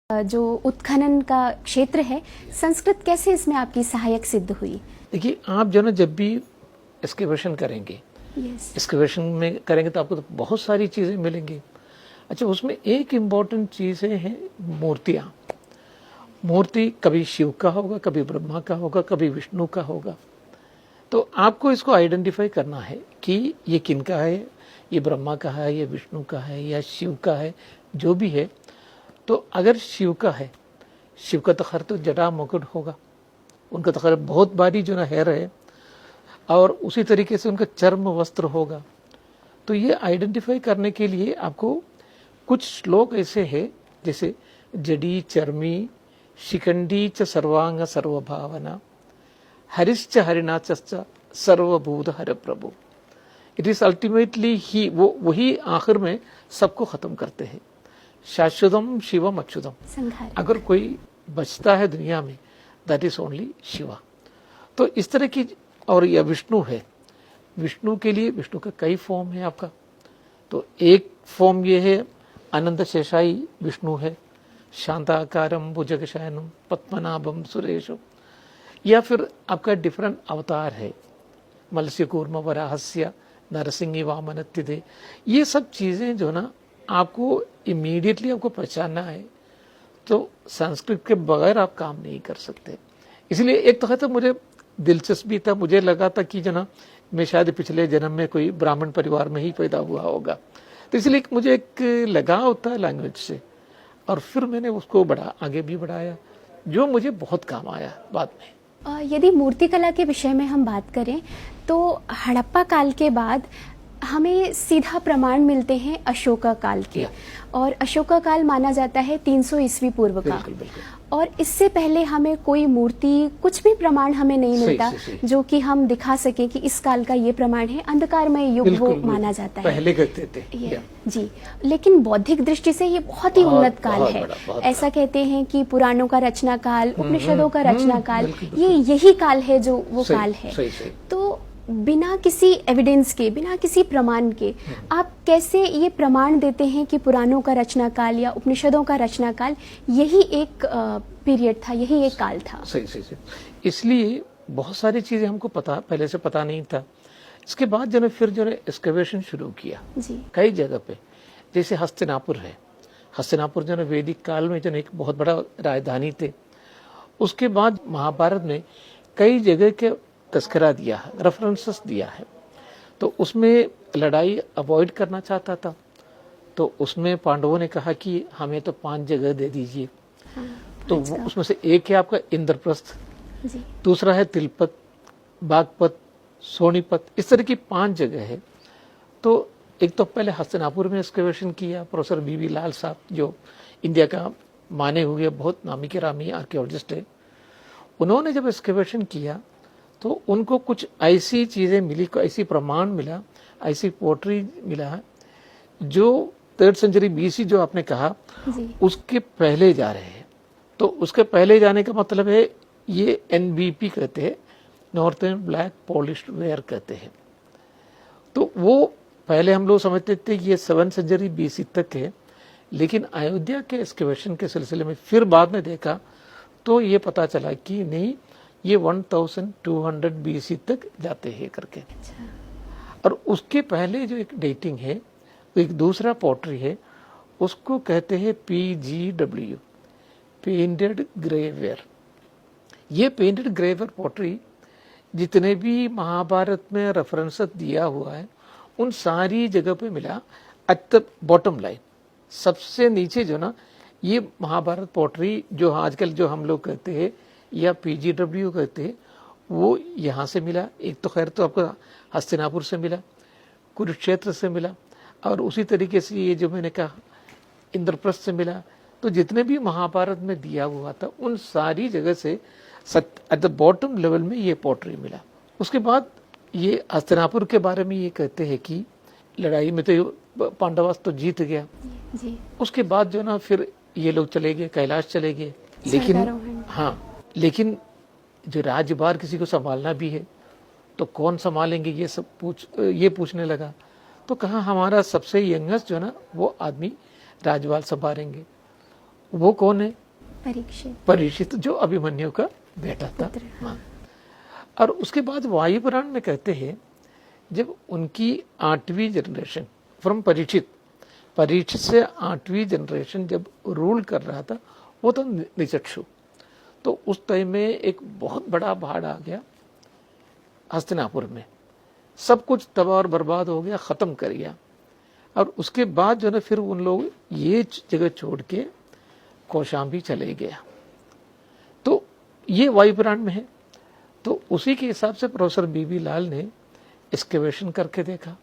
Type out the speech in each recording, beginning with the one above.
जो उत्खनन का क्षेत्र है, संस्कृत कैसे इसमें आपकी सहायक सिद्ध हुई? देखिए, आप जो ना जब भी एक्सकेवेशन करेंगे, एक्सकेवेशन में करेंगे तो आपको तो बहुत सारी चीज़ें मिलेंगी। अच्छा, उसमें एक इम्पॉर्टेंट चीज़ें हैं मूर्तियाँ। मूर्ति कभी शिव का होगा, कभी ब्रह्मा का होगा, कभी विष्णु का होगा। तो आपको इसको आइडेंटिफाई करना है कि ये किन का है, ये ब्रह्मा का है, ये विष्णु का है या शिव का है, जो भी है। तो अगर शिव का है, शिव का तो खैर तो जटा मुकुट होगा, उनका तो खैर बहुत भारी जो ना हेयर है, और उसी तरीके से उनका चर्म वस्त्र होगा। तो ये आइडेंटिफाई करने के लिए आपको कुछ श्लोक ऐसे हैं, जैसे जडी चर्मी शिखंडी च सर्वांग सर्वभावना हरिश्च हरिनाच सर्वभूत हर प्रभु। इट इज अल्टीमेटली ही वही आखिर में सबको खत्म करते हैं। शाश्वतम शिवम अच्युतम। अगर कोई बचता है दुनिया में, दैट इज ओनली शिवा। तो इस तरह की, और यह विष्णु है। विष्णु के लिए विष्णु का कई फॉर्म है आपका। तो एक फॉर्म ये है, अनंत शेषाई विष्णु है, शांताकारम भुजगशयनम पद्मनाभम सुरेशम। या फिर आपका डिफरेंट अवतार है, मत्स्य कूर्म वराहस्य नरसिंह वामन तिथे। ये सब चीजें जो ना आपको इमीडिएटली आपको पहचानना है, तो संस्कृत के बगैर आप काम नहीं कर सकते। इसलिए एक तो मुझे दिलचस्पी था, मुझे लगा था कि जो ना मैं शायद पिछले जन्म में कोई ब्राह्मण परिवार में ही पैदा हुआ होगा, तो इसलिए मुझे एक लगाव था लैंग्वेज से, और फिर मैंने उसको आगे भी बढ़ाया, जो मुझे बहुत काम आया बाद में। यदि मूर्तिकला के विषय में हम बात करें तो हड़प्पा काल के बाद हमें सीधा प्रमाण मिलते हैं अशोका काल के, और अशोका काल माना जाता है 300 ईस्वी पूर्व का। और इससे पहले हमें कोई मूर्ति, कुछ भी प्रमाण हमें नहीं मिलता जो कि हम दिखा सके कि इस काल का ये प्रमाण है। अंधकारमय युग वो माना जाता है पहले कहते थे जी। लेकिन बौद्धिक दृष्टि से ये बहुत ही उन्नत काल है। ऐसा कहते हैं कि पुराणों का रचना काल, उपनिषदों का रचना काल, ये यही काल है जो वो काल है। तो बिना किसी एविडेंस के, बिना किसी प्रमाण के आप कैसे ये प्रमाण देते हैं कि पुराणों का रचना काल या उपनिषदों का रचना काल यही एक पीरियड था, यही एक काल था? सही। इसलिए बहुत सारी चीजें हमको पहले से पता नहीं था। इसके बाद जो फिर जो एक्सकवेशन शुरू किया जी, कई जगह पे, जैसे हस्तिनापुर है। हस्तिनापुर जो वैदिक काल में जो एक बहुत बड़ा राजधानी थे। उसके बाद महाभारत में कई जगह के तस्करा दिया है, रेफरेंसेस दिया है। तो उसमें लड़ाई अवॉइड करना चाहता था, तो उसमें पांडवों ने कहा कि हमें तो 5 जगह दे दीजिए। तो अच्छा। उसमें से एक है आपका इंद्रप्रस्थ, दूसरा है तिलपत, बागपत, सोनीपत, इस तरह की 5 जगह है। तो एक तो पहले हस्तिनापुर में एक्सकवेशन किया प्रोफेसर बीवी लाल साहब, जो इंडिया का माने हुए बहुत नामी के रामी आर्कियोलॉजिस्ट है। उन्होंने जब एक्सकवेशन किया तो उनको कुछ ऐसी चीजें मिली, ऐसी प्रमाण मिला, ऐसी पोट्री मिला जो 3rd सेंचुरी BC जो आपने कहा उसके पहले जा रहे हैं। तो उसके पहले जाने का मतलब है ये NBP कहते हैं, नॉर्थर्न ब्लैक पॉलिश्ड वेयर कहते हैं। तो वो पहले हम लोग समझते थे कि ये 7th सेंचुरी BC तक है, लेकिन अयोध्या के एक्सकवेशन के सिलसिले में फिर बाद में देखा तो ये पता चला कि नहीं, ये 1200 BC तक जाते हैं करके। अच्छा। और उसके पहले जो एक डेटिंग है, एक दूसरा पोट्री है, उसको कहते हैं PGW, पेंटेड ग्रेवेयर। ये पेंटेड ग्रेवेयर पोट्री जितने भी महाभारत में रेफरेंस दिया हुआ है उन सारी जगह पे मिला। एट द बॉटम लाइन, सबसे नीचे जो ना ये महाभारत पोट्री जो आजकल जो हम लोग कहते हैं या PGW कहते हैं, वो यहाँ से मिला। एक तो खैर तो आपको हस्तिनापुर से मिला, कुरुक्षेत्र से मिला, और उसी तरीके से ये जो मैंने कहा इंद्रप्रस्थ से मिला। तो जितने भी महाभारत में दिया हुआ था उन सारी जगह से एट द बॉटम लेवल में ये पोट्री मिला। उसके बाद ये हस्तिनापुर के बारे में ये कहते हैं कि लड़ाई में तो पांडवास तो जीत गया जी। उसके बाद जो ना फिर ये लोग चले गए, कैलाश चले गए। लेकिन जो राज्यभार किसी को संभालना भी है तो कौन संभालेंगे, ये पूछने लगा। तो कहा हमारा सबसे यंगेस्ट जो ना वो आदमी राजपाल संभालेंगे। वो कौन है? परीक्षित। परीक्षित जो अभिमन्यु का बेटा था। हाँ। और उसके बाद वायु पुराण में कहते हैं जब उनकी 8वीं जनरेशन फ्रॉम परीक्षित से 8वीं जनरेशन जब रूल कर रहा था वो तो निचक्षु, तो उस टाइम में एक बहुत बड़ा बाढ़ आ गया हस्तिनापुर में, सब कुछ तबाह और बर्बाद हो गया, खत्म कर गया। और उसके बाद जो है फिर उन लोग ये जगह छोड़ के कौशाम्बी चले गया। तो ये वायुपुराण में है। तो उसी के हिसाब से प्रोफेसर बीबी लाल ने एक्सकेवेशन करके देखा,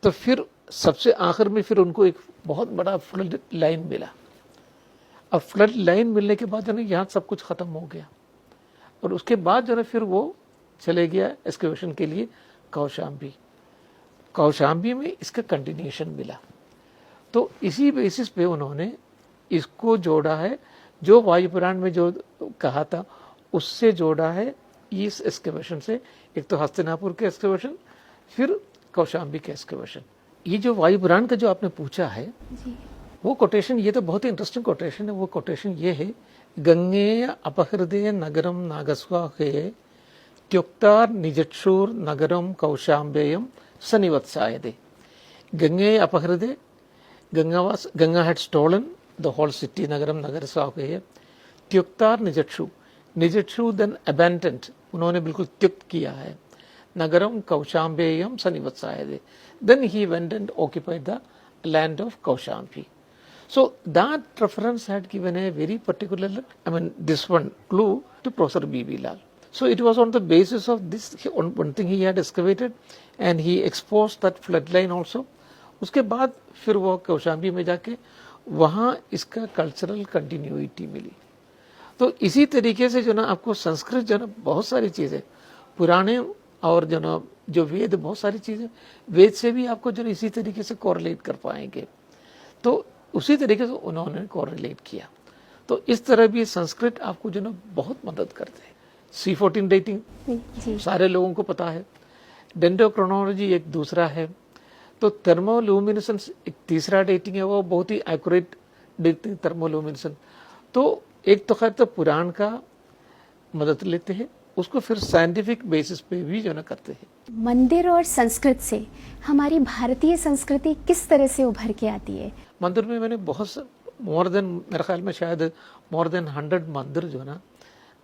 तो फिर सबसे आखिर में फिर उनको एक बहुत बड़ा फ्लड लाइन मिला। अब फ्लड लाइन मिलने के बाद जो है यहाँ सब कुछ खत्म हो गया, और उसके बाद जो है फिर वो चले गया एक्सकेवेशन के लिए कौशाम्बी। कौशाम्बी में इसका कंटिन्यूएशन मिला। तो इसी बेसिस पे उन्होंने इसको जोड़ा है, जो वायुपुराण में जो कहा था उससे जोड़ा है इस एक्सकेवेशन से। एक तो हस्तिनापुर के एक्सकेवेशन, फिर कौशाम्बी के एक्सकेवेशन। ये जो वायुपुराण का जो आपने पूछा है जी। वो कोटेशन, ये तो बहुत ही इंटरेस्टिंग कोटेशन है। वो कोटेशन ये है, गंगे अपहृदय नगरम नागस्वाहे त्युक्तार निजक्षुर नगरम कौशाम्बेयम सनिवत्सायदे। गंगे अपहृदय, Ganga had stolen the whole city नगरम नगरस्वाहे त्युक्तार निजक्षु देन abandoned, उन्होंने बिल्कुल त्युक्त किया है। नगरम कौशाम्बेयम सनिवत्सायदे, then he went and occupied the land of Kaushambi. So that reference had given a very particular, this one clue to Professor B.B. Lal. So it was on the basis of this one thing he had excavated and he exposed that flood line also. उसके बाद फिर वो कौशाम्बी में जाके वहाँ इसका cultural continuity मिली। तो इसी तरीके से जो ना आपको संस्कृत जो ना बहुत सारी चीज़ें पुराने और जो ना जो वेद बहुत सारी चीज़ें वेद से भी आपको जो इसी तरीके से कोरिलेट कर पाएंगे। तो उसी तरीके से उन्होंने कोरिलेट किया। तो इस तरह भी संस्कृत आपको जो ना बहुत मदद करते हैं। C14 डेटिंग सारे लोगों को पता है, डेंड्रोक्रोनोलॉजी एक दूसरा है, तो थर्मोल्यूमिनेसेंस एक तीसरा डेटिंग है, वो बहुत ही एक्यूरेट डेटिंग थर्मोल्यूमिनेसेंस। तो एक तो खैर तो पुराण का मदद लेते हैं, उसको फिर साइंटिफिक बेसिस पे भी जो ना करते हैं। मंदिर और संस्कृत से हमारी भारतीय संस्कृति किस तरह से उभर के आती है? मंदिर में मैंने बहुत मोर देन, मेरे ख्याल में शायद मोर देन 100 मंदिर जो ना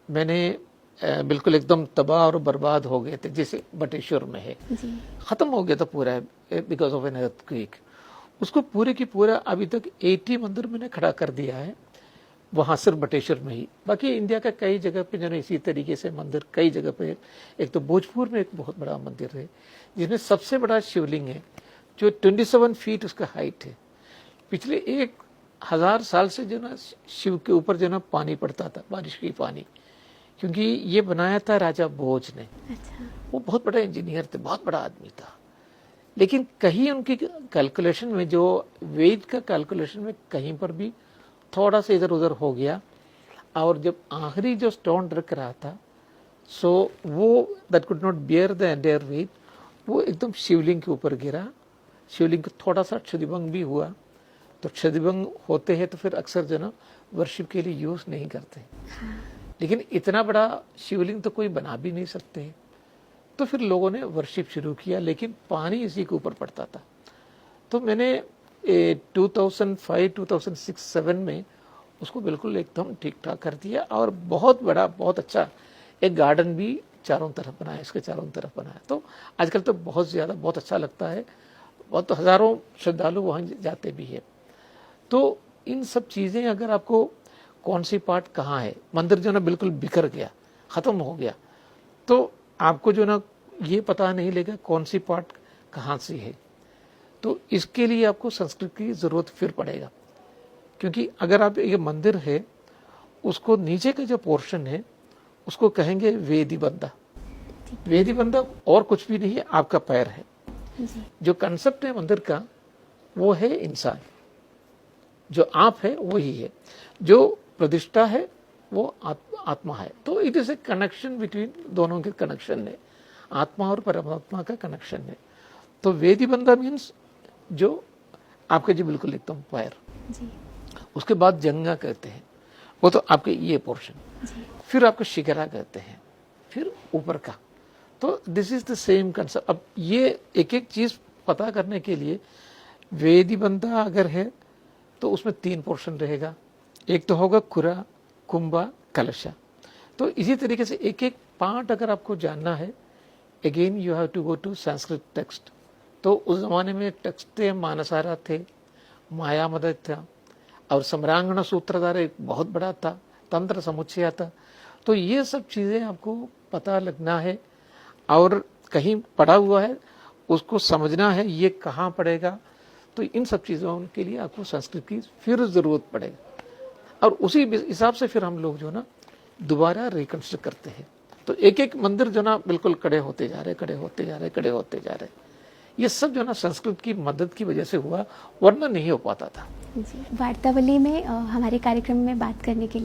मैंने बिल्कुल एकदम तबाह और बर्बाद हो गए थे, जैसे बटेश्वर में है, खत्म हो गया था पूरा बिकॉज ऑफ एन अर्थक्वेक। उसको पूरे की पूरा अभी तक 80 मंदिर मैंने खड़ा कर दिया है वहाँ सिर्फ बटेश्वर में ही। बाकी इंडिया का कई जगह पे जो है इसी तरीके से मंदिर कई जगह पे, एक तो भोजपुर में एक बहुत बड़ा मंदिर है जिसमें सबसे बड़ा शिवलिंग है जो 27 फीट उसका हाइट है। पिछले 1000 साल से जो ना शिव के ऊपर जो ना पानी पड़ता था, बारिश की पानी, क्योंकि ये बनाया था राजा भोज ने। अच्छा। वो बहुत बड़ा इंजीनियर थे, बहुत बड़ा आदमी था, लेकिन कहीं उनकी कैलकुलेशन में, जो वेद का कैलकुलेशन में कहीं पर भी थोड़ा सा इधर उधर हो गया, और जब आखिरी जो स्टोन रख रहा था सो वो that could not bear the entire weight, वो एकदम शिवलिंग के ऊपर गिरा। शिवलिंग को थोड़ा सा क्षतिभंग भी हुआ, तो क्षतिभंग होते हैं तो फिर अक्सर जो ना वर्शिप के लिए यूज नहीं करते। लेकिन इतना बड़ा शिवलिंग तो कोई बना भी नहीं सकते, तो फिर लोगों ने वर्शिप शुरू किया, लेकिन पानी इसी के ऊपर पड़ता था। तो मैंने 2005, 2006, 2007 में उसको बिल्कुल एकदम ठीक ठाक कर दिया, और बहुत बड़ा बहुत अच्छा एक गार्डन भी चारों तरफ बनाया, इसके चारों तरफ बनाया। तो आजकल तो बहुत ज़्यादा बहुत अच्छा लगता है, बहुत तो हज़ारों श्रद्धालु वहाँ जाते भी है। तो इन सब चीज़ें अगर आपको कौन सी पार्ट कहाँ है, मंदिर जो ना बिल्कुल बिखर गया, ख़त्म हो गया, तो आपको जो ना ये पता नहीं लगेगा कौन सी पार्ट कहाँ से है। तो इसके लिए आपको संस्कृत की ज़रूरत फिर पड़ेगा, क्योंकि अगर आप ये मंदिर है उसको नीचे का जो पोर्शन है उसको कहेंगे वेदी बंदा। वेदी बंदा और कुछ भी नहीं है, आपका पैर है। जो कंसेप्ट है मंदिर का वो है इंसान, जो आप है वही है, जो प्रतिष्ठा है वो आत्मा है। तो it is a connection between, दोनों के कनेक्शन है, आत्मा और परमात्मा का कनेक्शन है। तो वेदी बंदा मीन्स जो आपके जो बिल्कुल एकदम पैर। उसके बाद जंगा कहते हैं, वो तो आपके ये पोर्शन, फिर आपको शिखरा कहते हैं, फिर ऊपर का। तो this is the same concept. अब ये एक एक चीज पता करने के लिए वेदी बंधा अगर है तो उसमें 3 पोर्शन रहेगा, एक तो होगा खुरा, कुंभा, कलशा। तो इसी तरीके से एक एक पार्ट अगर आपको जानना है, again you have to go to Sanskrit text. तो उस जमाने में टेक्स्ट थे, मानसारा थे, माया मदद था, और सम्रांगण सूत्रधार एक बहुत बड़ा था, तंत्र समुच्चय था। तो ये सब चीजें आपको पता लगना है, और कहीं पढ़ा हुआ है उसको समझना है, ये कहाँ पड़ेगा। तो इन सब चीज़ों के लिए आपको संस्कृत की फिर ज़रूरत पड़ेगा, और उसी हिसाब से फिर हम लोग जो ना दोबारा रिकंस्ट्रक्ट करते हैं। तो एक एक मंदिर जो ना बिल्कुल खड़े होते जा रहे, खड़े होते जा रहे, खड़े होते जा रहे। ये सब जो ना संस्कृत की मदद की वजह से हुआ, वरना नहीं हो पाता था। जी, वार्तावली में हमारे कार्यक्रम में बात करने के लिए